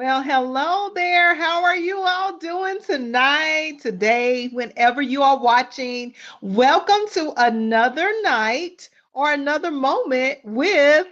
Well, hello there. How are you all doing tonight, today, whenever you are watching? Welcome to another night or another moment with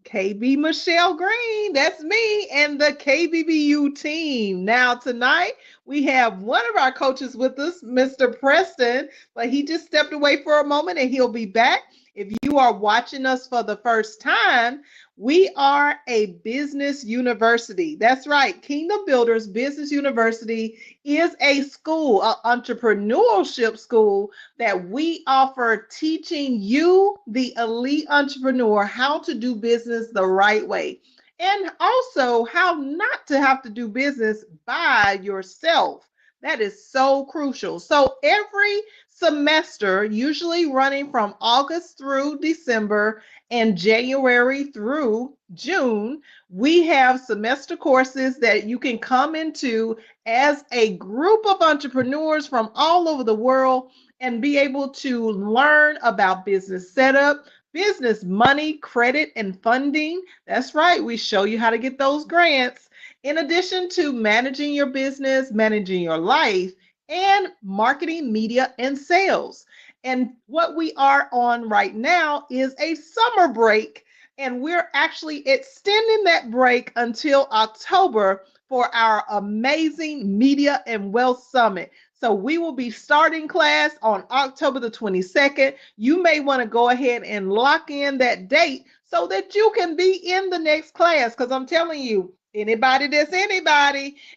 KB Michelle Green. That's me and the KBBU team. Now, tonight we have one of our coaches with us, Mr. Preston, but he just stepped away for a moment and he'll be back. If you are watching us for the first time, we are a business university. That's right. Kingdom Builders Business University is a school, an entrepreneurship school that we offer teaching you, the elite entrepreneur, how to do business the right way. And also how not to have to do business by yourself. That is so crucial. So every semester, usually running from August through December and January through June, we have semester courses that you can come into as a group of entrepreneurs from all over the world and be able to learn about business setup, business money, credit, and funding. That's right. We show you how to get those grants. In addition to managing your business, managing your life, and marketing, media, and sales. And what we are on right now is a summer break, and we're actually extending that break until October for our amazing Media and Wealth Summit. So we will be starting class on October the 22nd. You may want to go ahead and lock in that date so that you can be in the next class, because I'm telling you, anybody,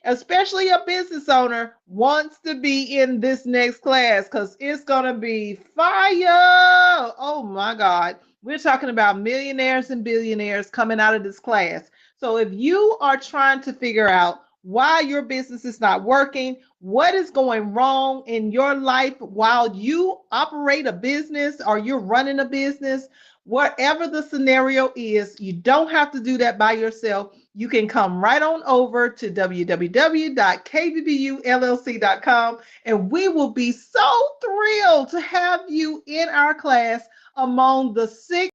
especially a business owner, wants to be in this next class because it's going to be fire. Oh my God. We're talking about millionaires and billionaires coming out of this class. So if you are trying to figure out why your business is not working, what is going wrong in your life while you operate a business or you're running a business, whatever the scenario is, you don't have to do that by yourself. You can come right on over to www.kbbullc.com, and we will be so thrilled to have you in our class among the 6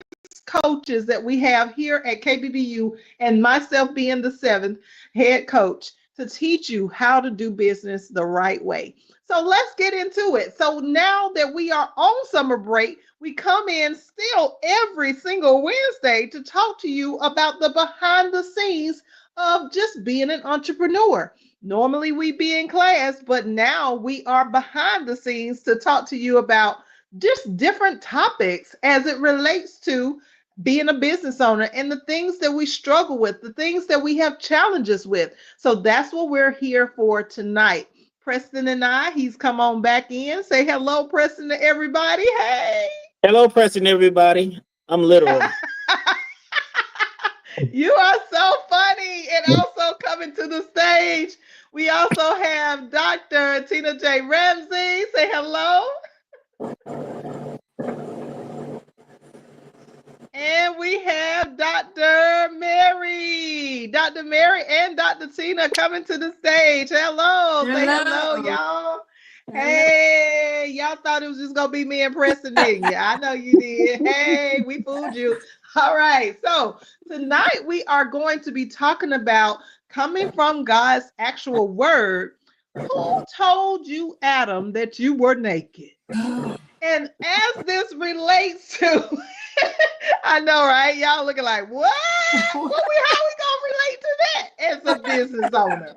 coaches that we have here at KBBU, and myself being the 7th head coach, to teach you how to do business the right way. So let's get into it. So now that we are on summer break, we come in still every single Wednesday to talk to you about the behind the scenes of just being an entrepreneur. Normally we be in class, but now we are behind the scenes to talk to you about just different topics as it relates to being a business owner and the things that we struggle with, the things that we have challenges with. So that's what we're here for tonight. Preston and I, he's come on back in. Say hello, Preston, to everybody. Hey. Hello, Preston, everybody. I'm literal. You are so funny. And also coming to the stage, we also have Dr. Tina J. Ramsey. Say hello. And we have Dr. Mary and Dr. Tina coming to the stage. Hello. Say hello, y'all. Hey, y'all thought it was just going to be me and Preston, didn't you? I know you did. Hey, we fooled you. All right. So tonight we are going to be talking about coming from God's actual word. Who told you, Adam, that you were naked? And as this relates to, I know, right? Y'all looking like, what? How we gonna relate to that as a business owner?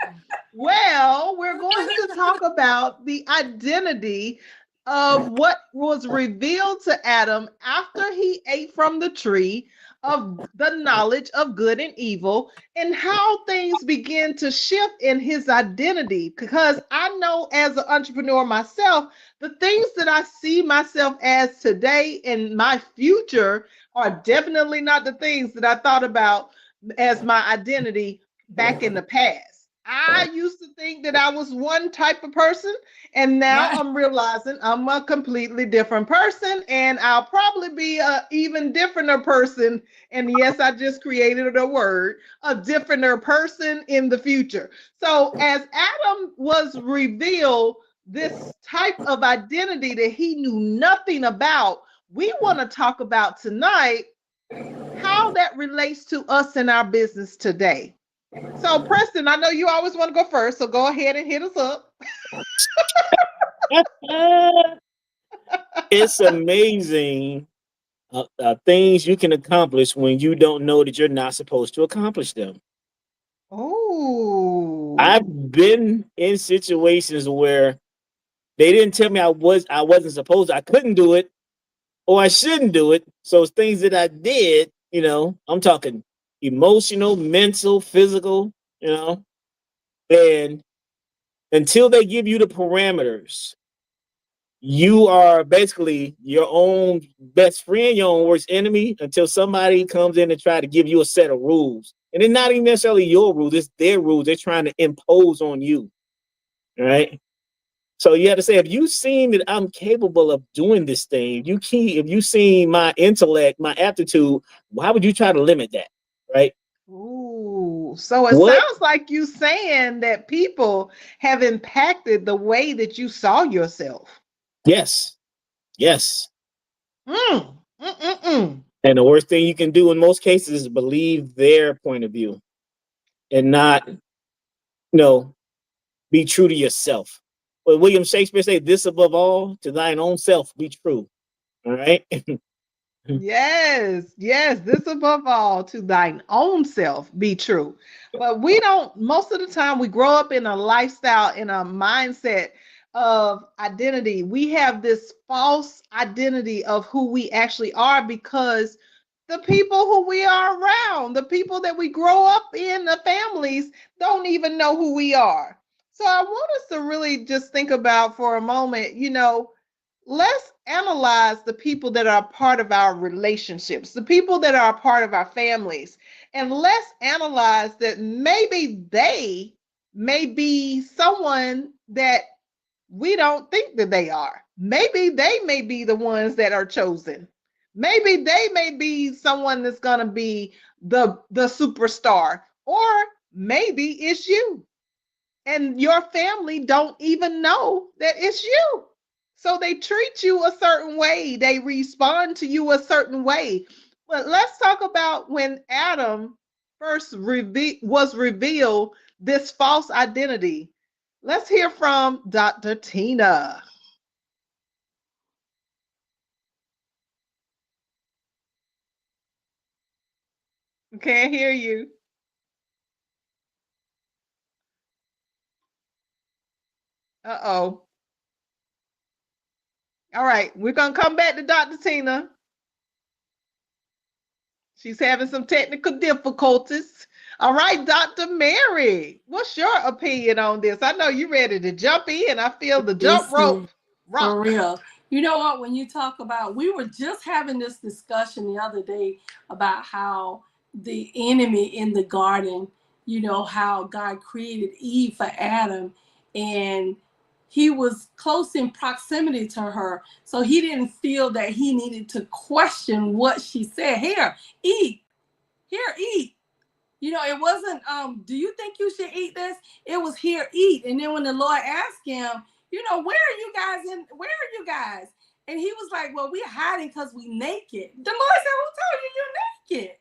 Well, we're going to talk about the identity of what was revealed to Adam after he ate from the tree of the knowledge of good and evil, and how things begin to shift in his identity. Because I know as an entrepreneur myself, the things that I see myself as today and my future are definitely not the things that I thought about as my identity back in the past. I used to think that I was one type of person, and now I'm realizing I'm a completely different person, and I'll probably be an even differenter person. And yes, I just created a word, a differenter person in the future. So as Adam was revealed this type of identity that he knew nothing about, we want to talk about tonight how that relates to us in our business today. So, Preston, I know you always want to go first, so go ahead and hit us up. It's amazing things you can accomplish when you don't know that you're not supposed to accomplish them. Oh, I've been in situations where they didn't tell me I wasn't supposed to, I couldn't do it or I shouldn't do it. So it's things that I did, I'm talking emotional, mental, physical, and until they give you the parameters, you are basically your own best friend, your own worst enemy until somebody comes in and try to give you a set of rules. And it's not even necessarily your rules, it's their rules they're trying to impose on you. Right. So you have to say, if you seen that I'm capable of doing this thing, if you seen my intellect, my aptitude, why would you try to limit that? Right. ooh. So it What? sounds like you saying that people have impacted the way that you saw yourself. Yes. Yes. Mm, mm, mm, mm. And the worst thing you can do in most cases is believe their point of view and not, be true to yourself. But William Shakespeare say, "This above all, to thine own self be true." All right. Yes, yes, this above all to thine own self be true. But we don't, most of the time, we grow up in a lifestyle, in a mindset of identity. We have this false identity of who we actually are because the people who we are around, the people that we grow up in, the families, don't even know who we are. So I want us to really just think about for a moment, let's analyze the people that are part of our relationships, the people that are a part of our families, and let's analyze that maybe they may be someone that we don't think that they are. Maybe they may be the ones that are chosen. Maybe they may be someone that's going to be the superstar, or maybe it's you and your family don't even know that it's you. So they treat you a certain way, they respond to you a certain way. But let's talk about when Adam first was revealed this false identity. Let's hear from Dr. Tina. Can't hear you. Uh-oh. All right, we're going to come back to Dr. Tina. She's having some technical difficulties. All right, Dr. Mary, what's your opinion on this? I know you're ready to jump in. I feel the jump rope Listen, for rock. real. You know what? When you talk about, we were just having this discussion the other day about how the enemy in the garden, how God created Eve for Adam, and he was close in proximity to her. So he didn't feel that he needed to question what she said. Here, eat. Here, eat. It wasn't, do you think you should eat this? It was, here, eat. And then when the Lord asked him, where are you guys where are you guys? And he was like, well, we're hiding because we naked. The Lord said, who told you you're naked?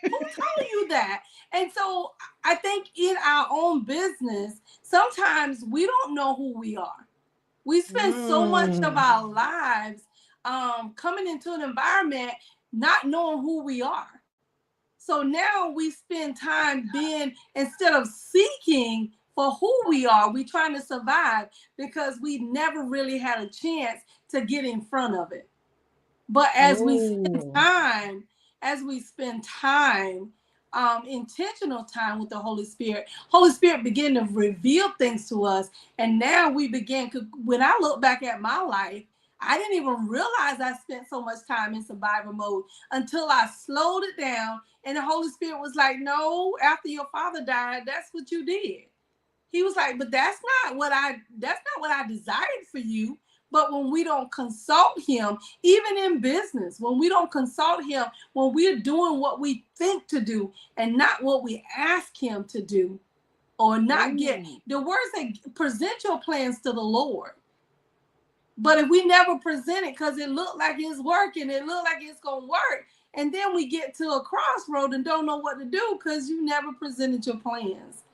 Who told you that? And so I think in our own business, sometimes we don't know who we are. We spend so much of our lives coming into an environment not knowing who we are. So now we spend time being, instead of seeking for who we are, we trying to survive because we never really had a chance to get in front of it. But as we spend time, intentional time with the Holy Spirit begin to reveal things to us. And now we begin, when I look back at my life, I didn't even realize I spent so much time in survival mode until I slowed it down. And the Holy Spirit was like, no, after your father died, that's what you did. He was like, but that's not what I desired for you. But when we don't consult him, even in business, when we don't consult him, when we're doing what we think to do and not what we ask him to do, or not get, the words say, present your plans to the Lord. But if we never present it because it looked like it's working, it looked like it's going to work, And then we get to a crossroad and don't know what to do because you never presented your plans.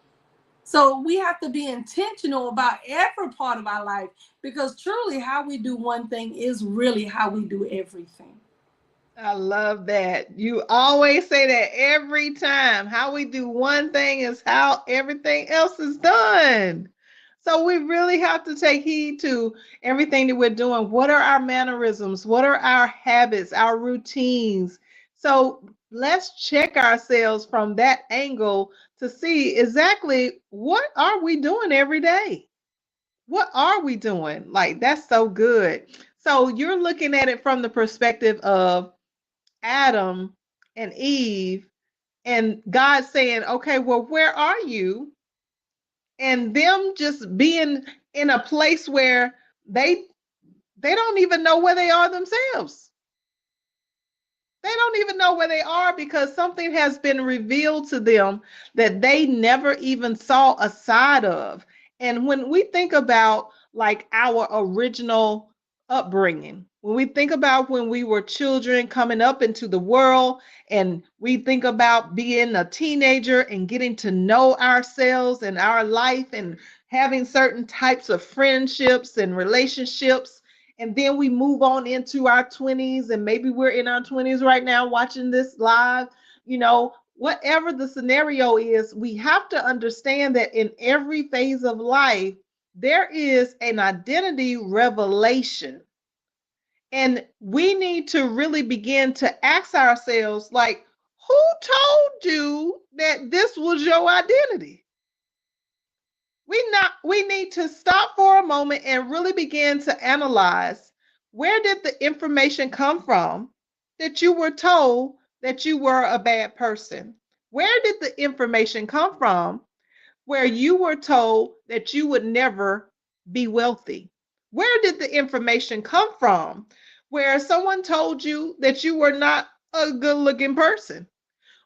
So we have to be intentional about every part of our life, because truly how we do one thing is really how we do everything. I love that. You always say that every time. How we do one thing is how everything else is done. So we really have to take heed to everything that we're doing. What are our mannerisms? What are our habits, our routines? So let's check ourselves from that angle to see exactly what are we doing every day? What are we doing? Like, that's so good. So you're looking at it from the perspective of Adam and Eve, and God saying, okay, well, where are you? And them just being in a place where they don't even know where they are themselves. They don't even know where they are because something has been revealed to them that they never even saw a side of. And when we think about like our original upbringing, when we think about when we were children coming up into the world, and we think about being a teenager and getting to know ourselves and our life and having certain types of friendships and relationships, and then we move on into our 20s, and maybe we're in our 20s right now watching this live. Whatever the scenario is, we have to understand that in every phase of life there is an identity revelation, and we need to really begin to ask ourselves, like, who told you that this was your identity? We need to stop for a moment and really begin to analyze, where did the information come from that you were told that you were a bad person? Where did the information come from where you were told that you would never be wealthy? Where did the information come from where someone told you that you were not a good looking person?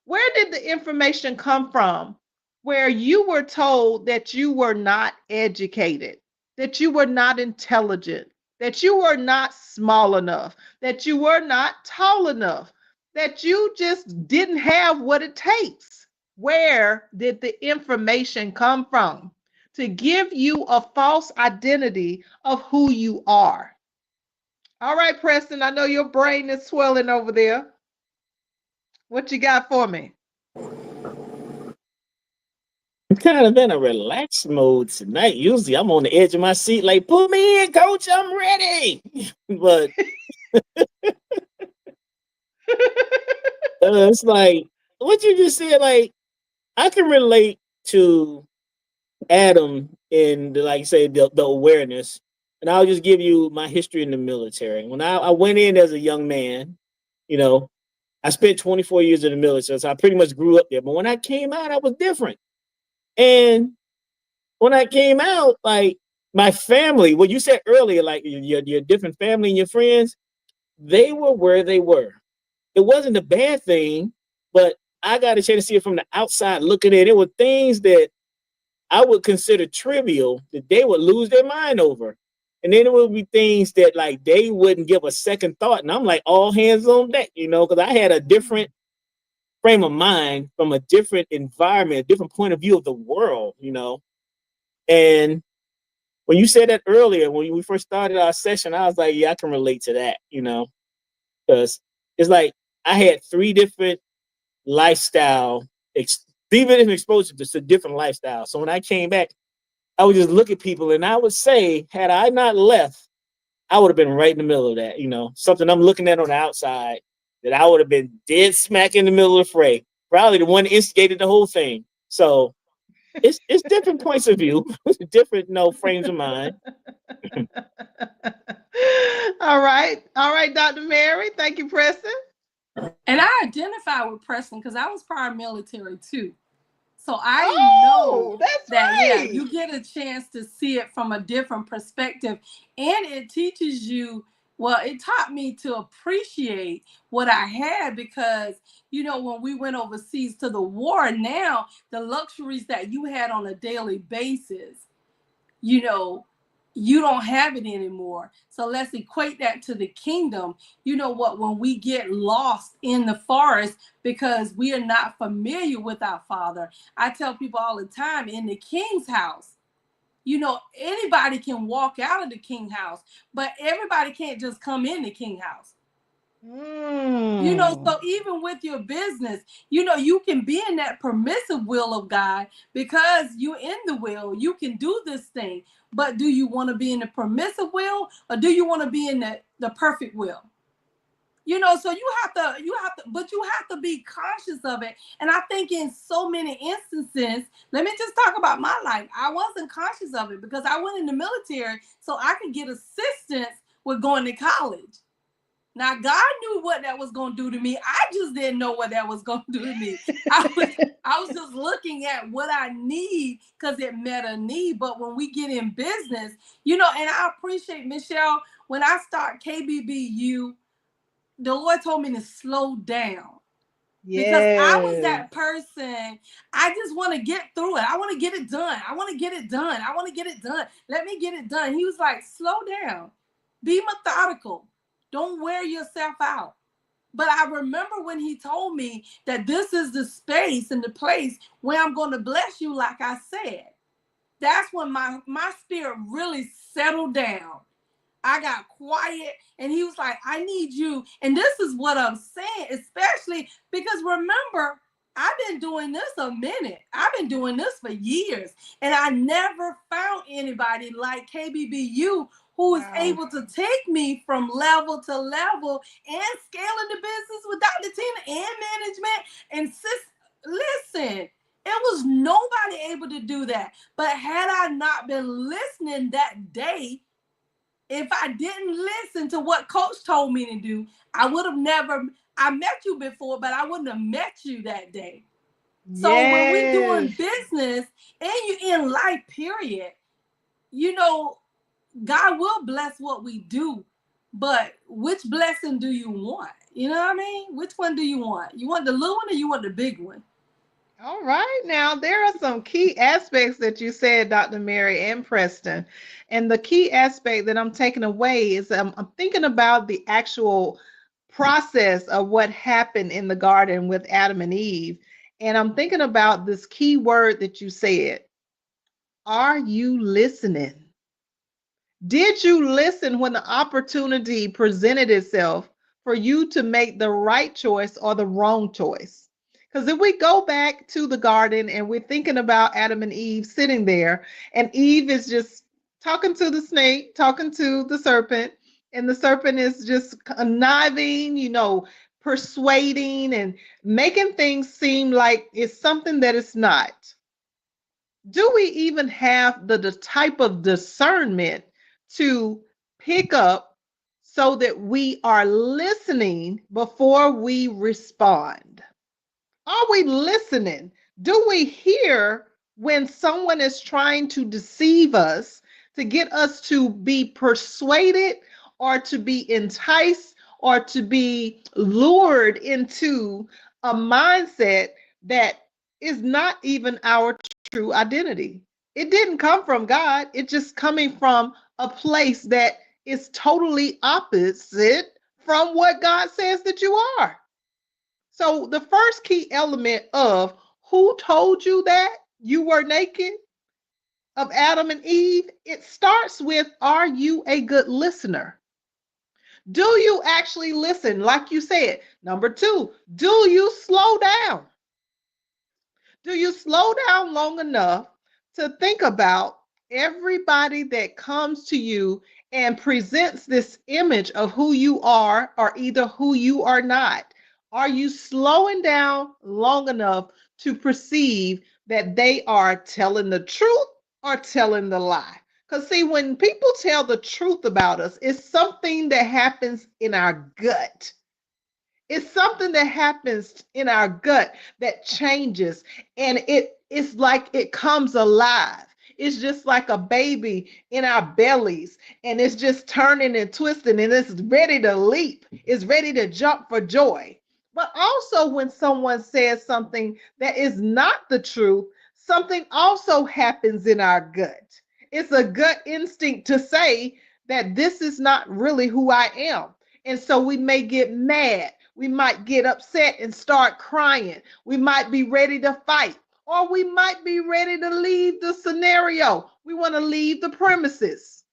Where did the information come from where you were told that you were not educated, that you were not intelligent, that you were not small enough, that you were not tall enough, that you just didn't have what it takes? Where did the information come from to give you a false identity of who you are? All right, Preston, I know your brain is swelling over there. What you got for me? I'm kind of in a relaxed mode tonight. Usually I'm on the edge of my seat, like, put me in, coach, I'm ready. But it's like what you just said, like, I can relate to Adam in the, like you say, the awareness. And I'll just give you my history in the military. When I went in as a young man, you know, I spent 24 years in the military, so I pretty much grew up there. But when I came out, I was different. And when I came out, like, my family, what you said earlier, like your different family and your friends, they were where they were. It wasn't a bad thing, but I got a chance to see it from the outside looking in. It were things that I would consider trivial that they would lose their mind over. And then it would be things that like they wouldn't give a second thought. And I'm like, all hands on deck, because I had a different frame of mind from a different environment, a different point of view of the world. And when you said that earlier, when we first started our session, I was like, yeah, I can relate to that, because it's like I had three different lifestyle, three different exposures to different lifestyles. So when I came back, I would just look at people and I would say, had I not left, I would have been right in the middle of that, something I'm looking at on the outside that I would have been dead smack in the middle of the fray. Probably the one that instigated the whole thing. So it's different points of view, different frames of mind. All right, Dr. Mary. Thank you, Preston. And I identify with Preston because I was prior military too. So I know that's that, right. you get a chance to see it from a different perspective. And it teaches you, well, it taught me to appreciate what I had because, when we went overseas to the war, now the luxuries that you had on a daily basis, you don't have it anymore. So let's equate that to the kingdom. You know what? When we get lost in the forest because we are not familiar with our Father, I tell people all the time, in the king's house, you know, anybody can walk out of the king house, but everybody can't just come in the king house. You know, so even with your business, you know, you can be in that permissive will of God because you're in the will. You can do this thing, but do you want to be in the permissive will, or do you want to be in the perfect will? You know, so but you have to be conscious of it. And I think in so many instances, let me just talk about my life. I wasn't conscious of it because I went in the military so I could get assistance with going to college. Now, God knew what that was going to do to me. I just didn't know what that was going to do to me. I was just looking at what I need because it met a need. But when we get in business, you know, and I appreciate, Michelle, when I start KBBU, the Lord told me to slow down. Yes. Because I was that person. I just want to get through it. I want to get it done. I want to get it done. I want to get it done. Let me get it done. He was like, slow down. Be methodical. Don't wear yourself out. But I remember when he told me that this is the space and the place where I'm going to bless you, like I said. That's when my spirit really settled down. I got quiet, and he was like, I need you. And this is what I'm saying, especially because remember, I've been doing this a minute. I've been doing this for years, and I never found anybody like KBBU who is able to take me from level to level and scaling the business with Dr. Tina and management. And listen, it was nobody able to do that. But had I not been listening that day, if I didn't listen to what coach told me to do, I would have never, I met you before, but I wouldn't have met you that day. So when we're doing business and you're in life, period, you know, God will bless what we do, but which blessing do you want? You know what I mean? Which one do you want? You want the little one or you want the big one? All right. Now, there are some key aspects that you said, Dr. Mary and Preston. And the key aspect that I'm taking away is I'm thinking about the actual process of what happened in the garden with Adam and Eve. And I'm thinking about this key word that you said. Are you listening? Did you listen when the opportunity presented itself for you to make the right choice or the wrong choice? Because if we go back to the garden and we're thinking about Adam and Eve sitting there, and Eve is just talking to the snake, talking to the serpent, and the serpent is just conniving, you know, persuading and making things seem like it's something that it's not. Do we even have the type of discernment to pick up so that we are listening before we respond? Are we listening? Do we hear when someone is trying to deceive us to get us to be persuaded or to be enticed or to be lured into a mindset that is not even our true identity? It didn't come from God. It's just coming from a place that is totally opposite from what God says that you are. So the first key element of who told you that you were naked, of Adam and Eve, it starts with, are you a good listener? Do you actually listen? Like you said. Number two, do you slow down? Do you slow down long enough to think about everybody that comes to you and presents this image of who you are or either who you are not? Are you slowing down long enough to perceive that they are telling the truth or telling the lie? Because, see, when people tell the truth about us, it's something that happens in our gut. It's something that happens in our gut that changes, and it's like it comes alive. It's just like a baby in our bellies, and it's just turning and twisting, and it's ready to leap. It's ready to jump for joy. But also, when someone says something that is not the truth, something also happens in our gut. It's a gut instinct to say that this is not really who I am. And so we may get mad. We might get upset and start crying. We might be ready to fight, or we might be ready to leave the scenario. We want to leave the premises.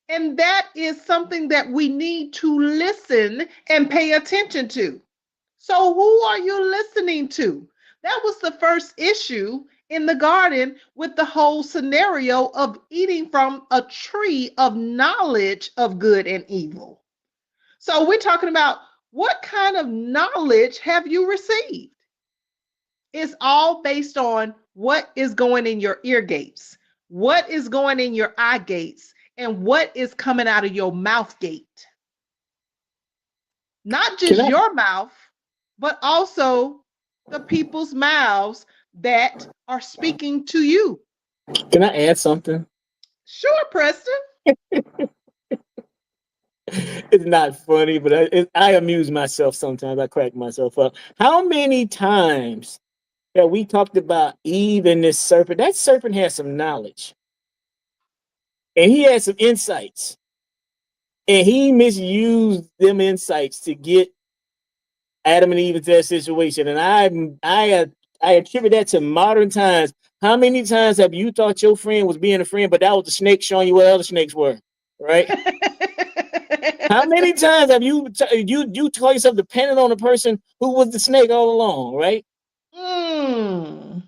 And that is something that we need to listen and pay attention to. So, who are you listening to? That was the first issue in the garden with the whole scenario of eating from a tree of knowledge of good and evil. So, we're talking about what kind of knowledge have you received? It's all based on what is going in your ear gates, what is going in your eye gates, and what is coming out of your mouth gate. Not just your mouth, but also the people's mouths that are speaking to you. Can I add something? Sure, Preston. It's not funny, but I amuse myself sometimes. I crack myself up. How many times have we talked about Eve and this serpent? That serpent has some knowledge, and he had some insights, and he misused them insights to get Adam and Eve into that situation. And I attribute that to modern times. How many times have you thought your friend was being a friend, but that was the snake showing you what other snakes were, right? How many times have you call yourself dependent on the person who was the snake all along, right? I'm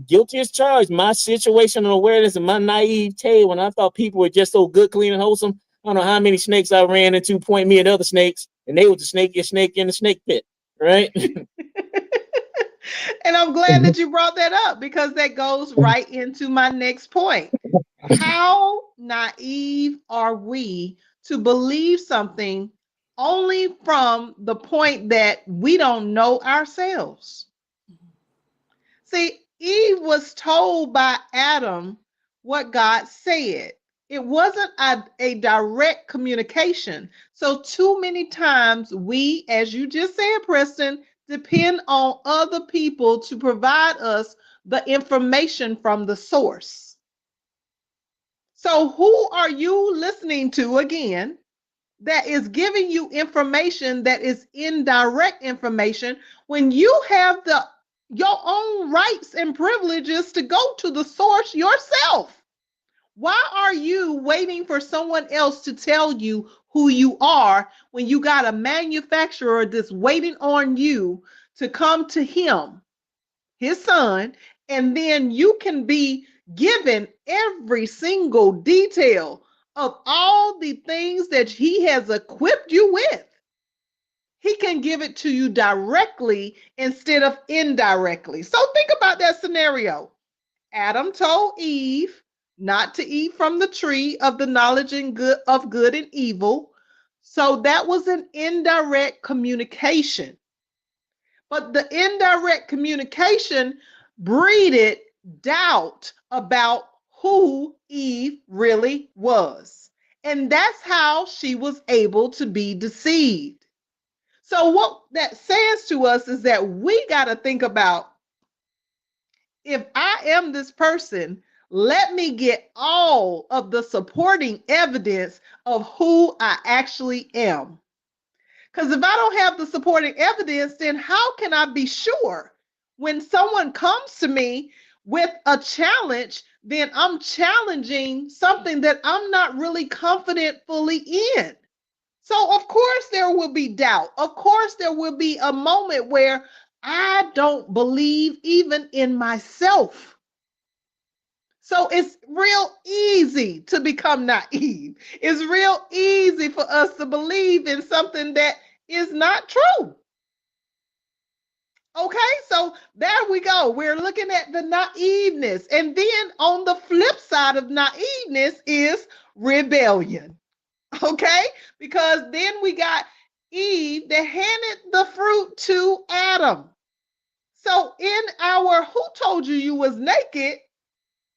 guilty as charged. My situational awareness and my naivete when I thought people were just so good, clean, and wholesome. I don't know how many snakes I ran into, point me at other snakes, and they were the snakiest snake in the snake pit, right? And I'm glad that you brought that up because that goes right into my next point. How naive are we to believe something only from the point that we don't know ourselves? See, Eve was told by Adam what God said. It wasn't a direct communication. So, too many times we, as you just said, Preston, depend on other people to provide us the information from the source. So, who are you listening to again that is giving you information that is indirect information when you have your own rights and privileges to go to the source yourself? Why are you waiting for someone else to tell you who you are when you got a manufacturer that's waiting on you to come to him, his son, and then you can be given every single detail of all the things that he has equipped you with? He can give it to you directly instead of indirectly. So think about that scenario. Adam told Eve not to eat from the tree of the knowledge and good and evil. So that was an indirect communication. But the indirect communication breeded doubt about who Eve really was. And that's how she was able to be deceived. So what that says to us is that we got to think about, if I am this person, let me get all of the supporting evidence of who I actually am. Because if I don't have the supporting evidence, then how can I be sure when someone comes to me with a challenge, then I'm challenging something that I'm not really confident fully in? So, of course, there will be doubt. Of course, there will be a moment where I don't believe even in myself. So it's real easy to become naive. It's real easy for us to believe in something that is not true. Okay, so there we go. We're looking at the naiveness. And then on the flip side of naiveness is rebellion. Okay, because then we got Eve that handed the fruit to Adam. So in our "who told you was naked"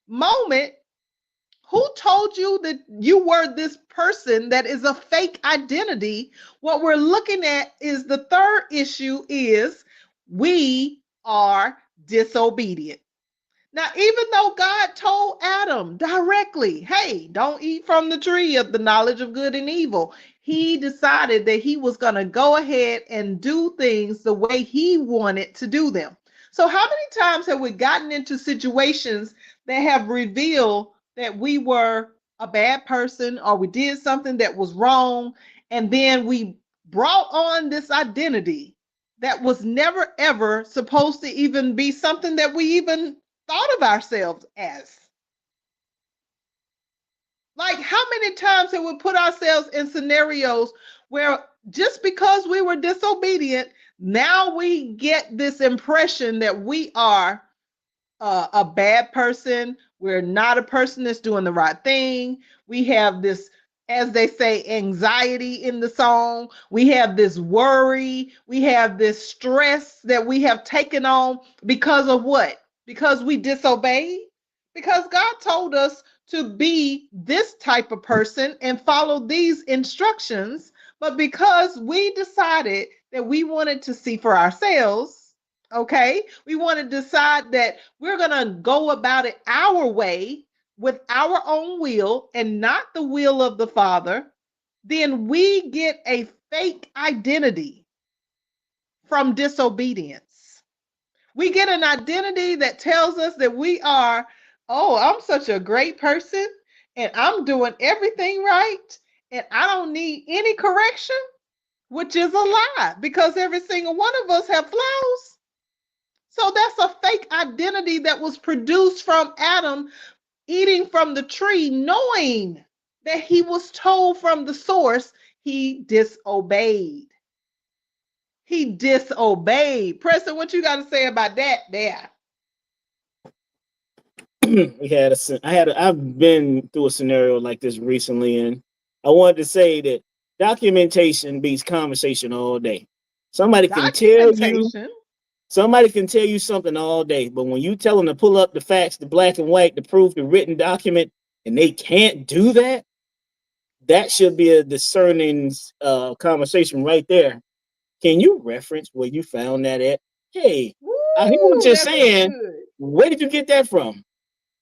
moment, who told you that you were this person that is a fake identity? What we're looking at is the third issue is we are disobedient. Now, even though God told Adam directly, hey, don't eat from the tree of the knowledge of good and evil, he decided that he was going to go ahead and do things the way he wanted to do them. So, how many times have we gotten into situations that have revealed that we were a bad person or we did something that was wrong, and then we brought on this identity that was never ever supposed to even be something that we even thought of ourselves as? Like, how many times have we put ourselves in scenarios where just because we were disobedient, now we get this impression that we are a bad person. We're not a person that's doing the right thing. We have this, as they say, anxiety in the song. We have this worry. We have this stress that we have taken on because of what? Because we disobeyed. Because God told us to be this type of person and follow these instructions. But because we decided that we wanted to see for ourselves, okay, we want to decide that we're going to go about it our way with our own will and not the will of the Father, then we get a fake identity from disobedience. We get an identity that tells us that we are, oh, I'm such a great person and I'm doing everything right and I don't need any correction, which is a lie because every single one of us have flaws. So that's a fake identity that was produced from Adam eating from the tree, knowing that he was told from the source. He disobeyed. He disobeyed. Preston, what you got to say about that there? I've been through a scenario like this recently, and I wanted to say that documentation beats conversation all day. Somebody can tell you Documentation. Somebody can tell you something all day, but when you tell them to pull up the facts, the black and white, the proof, the written document, and they can't do that, that should be a discerning conversation right there. Can you reference where you found that at? Hey, I hear what Woo, you're that's saying. good. Where did you get that from?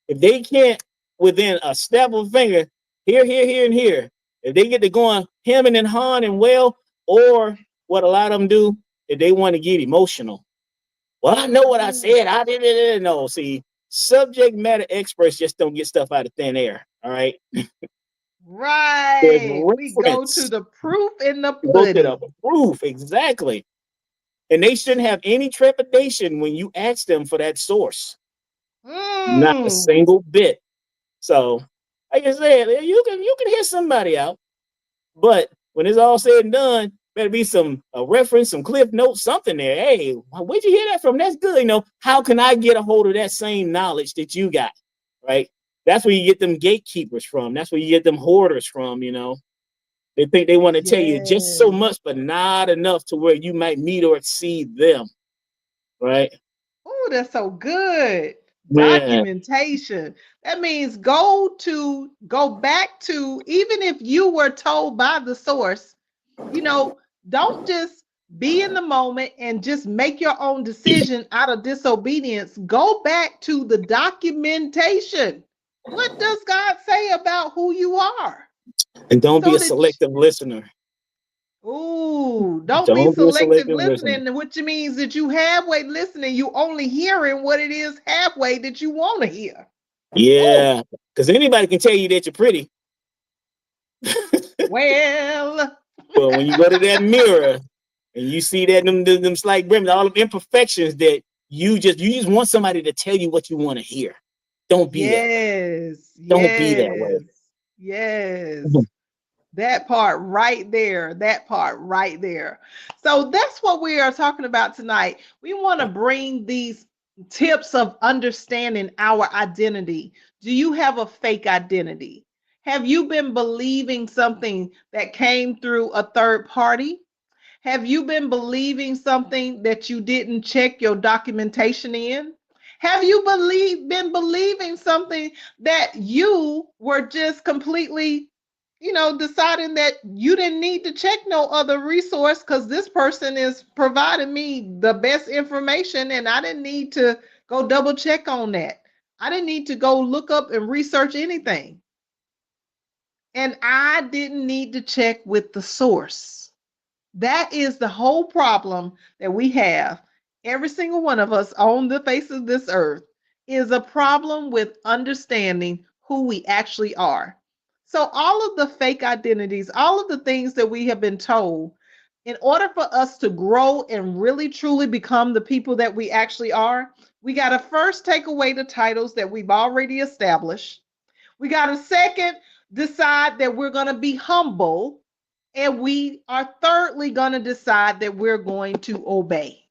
If they can't, within a snap of a finger, here, and here, if they get to going hemming and hawing and well, or what a lot of them do, if they want to get emotional. Well, I know what I said. I didn't know. See, subject matter experts just don't get stuff out of thin air. All right. There's Right. We go to reference. the proof in the Go to the pudding. proof. Exactly. And they shouldn't have any trepidation when you ask them for that source. Not a Mm. single bit. So, like I said, you can hear somebody out, but when it's all said and done, better be some reference, some cliff notes, something there. Hey, where'd you hear that from? That's good. How can I get a hold of that same knowledge that you got? Right? That's where you get them gatekeepers from. That's where you get them hoarders from. They think they want to tell you just so Yes. much, but not enough to where you might meet or exceed them. Right? Oh, that's so good. Man. Documentation. That means go back to, even if you were told by the source, don't just be in the moment and just make your own decision out of disobedience. Go back to the documentation. What does God say about who you are? And don't be So a that selective listener. don't be Don't be a selective selective listener. listening, which means that you halfway listening, you only hearing what it is halfway that you want to hear. Ooh, Yeah. Because anybody can tell you that you're pretty. well, But when you go to that mirror and you see that them slight brims, all them imperfections that you just want somebody to tell you what you want to hear. Don't be that way. yes, Don't be that way. yes, yes. That part right there, that part right there. So that's what we are talking about tonight. We want to bring these tips of understanding our identity. Do you have a fake identity? Have you been believing something that came through a third party? Have you been believing something that you didn't check your documentation in? Have you been believing something that you were just completely, deciding that you didn't need to check no other resource because this person is providing me the best information and I didn't need to go double check on that? I didn't need to go look up and research anything. And I didn't need to check with the source. That is the whole problem that we have. Every single one of us on the face of this earth is a problem with understanding who we actually are. So, all of the fake identities, all of the things that we have been told, in order for us to grow and really truly become the people that we actually are, we got to first take away the titles that we've already established. We got to second decide that we're going to be humble. And we are thirdly going to decide that we're going to obey.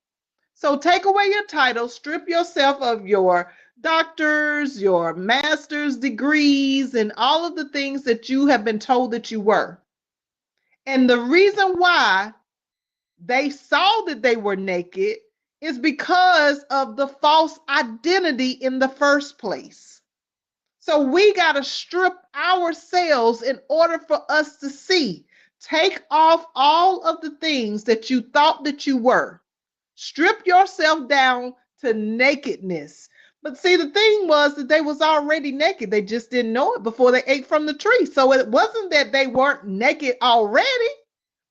So take away your title, strip yourself of your doctors, your master's degrees, and all of the things that you have been told that you were. And the reason why they saw that they were naked is because of the false identity in the first place. So we got to strip ourselves in order for us to see. Take off all of the things that you thought that you were. Strip yourself down to nakedness. But see, the thing was that they was already naked. They just didn't know it before they ate from the tree. So it wasn't that they weren't naked already.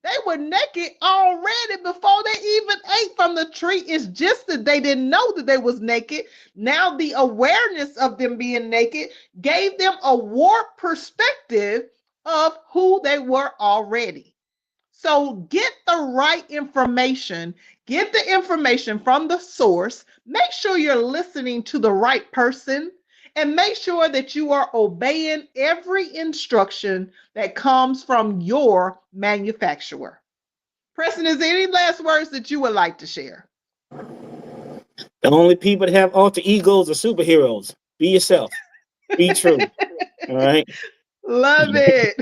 They were naked already before they even ate from the tree. It's just that they didn't know that they was naked. Now the awareness of them being naked gave them a warped perspective of who they were already. So get the right information, get the information from the source, make sure you're listening to the right person, and make sure that you are obeying every instruction that comes from your manufacturer. Preston, is there any last words that you would like to share? The only people that have alter egos are superheroes. Be yourself. Be true. All right. Love it.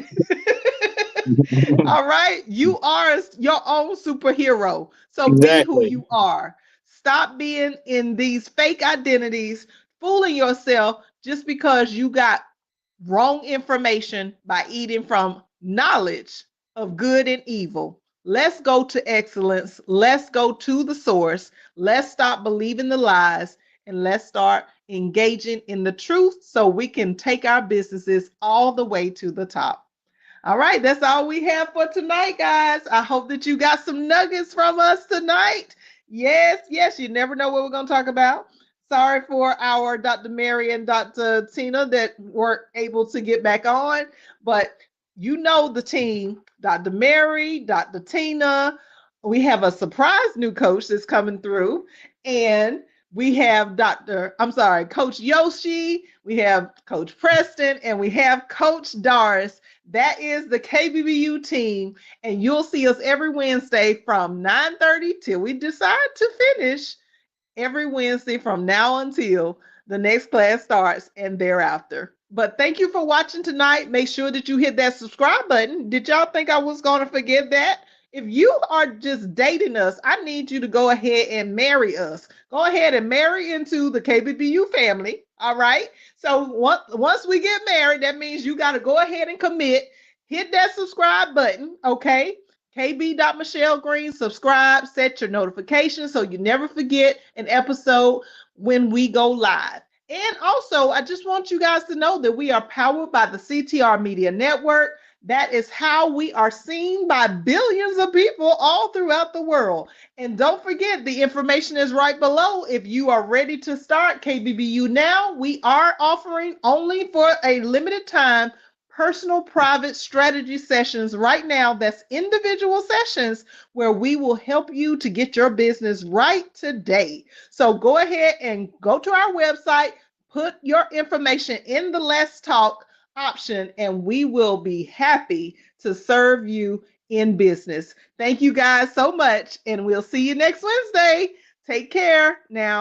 All right. You are your own superhero. So be who Exactly. you are. Stop being in these fake identities, fooling yourself just because you got wrong information by eating from knowledge of good and evil. Let's go to excellence. Let's go to the source. Let's stop believing the lies and let's start engaging in the truth so we can take our businesses all the way to the top. All right, that's all we have for tonight, guys. I hope that you got some nuggets from us tonight. Yes, yes, you never know what we're going to talk about. Sorry for our Dr. Mary and Dr. Tina that weren't able to get back on, but you know the team, Dr. Mary, Dr. Tina. We have a surprise new coach that's coming through, and we have Coach Yoshi, we have Coach Preston, and we have Coach Doris. That is the KBBU team, and you'll see us every Wednesday from 9:30 till we decide to finish every Wednesday from now until the next class starts and thereafter. But thank you for watching tonight. Make sure that you hit that subscribe button. Did y'all think I was going to forget that? If you are just dating us, I need you to go ahead and marry us. Go ahead and marry into the KBBU family. All right. So once we get married, that means you got to go ahead and commit. Hit that subscribe button. Okay. KB.MichelleGreen, subscribe, set your notifications so you never forget an episode when we go live. And also, I just want you guys to know that we are powered by the CTR Media Network. That is how we are seen by billions of people all throughout the world. And don't forget, the information is right below. If you are ready to start KBBU now, we are offering only for a limited time personal private strategy sessions right now. That's individual sessions where we will help you to get your business right today. So go ahead and go to our website, put your information in the Let's Talk option, and we will be happy to serve you in business. Thank you guys so much, and we'll see you next Wednesday. Take care now.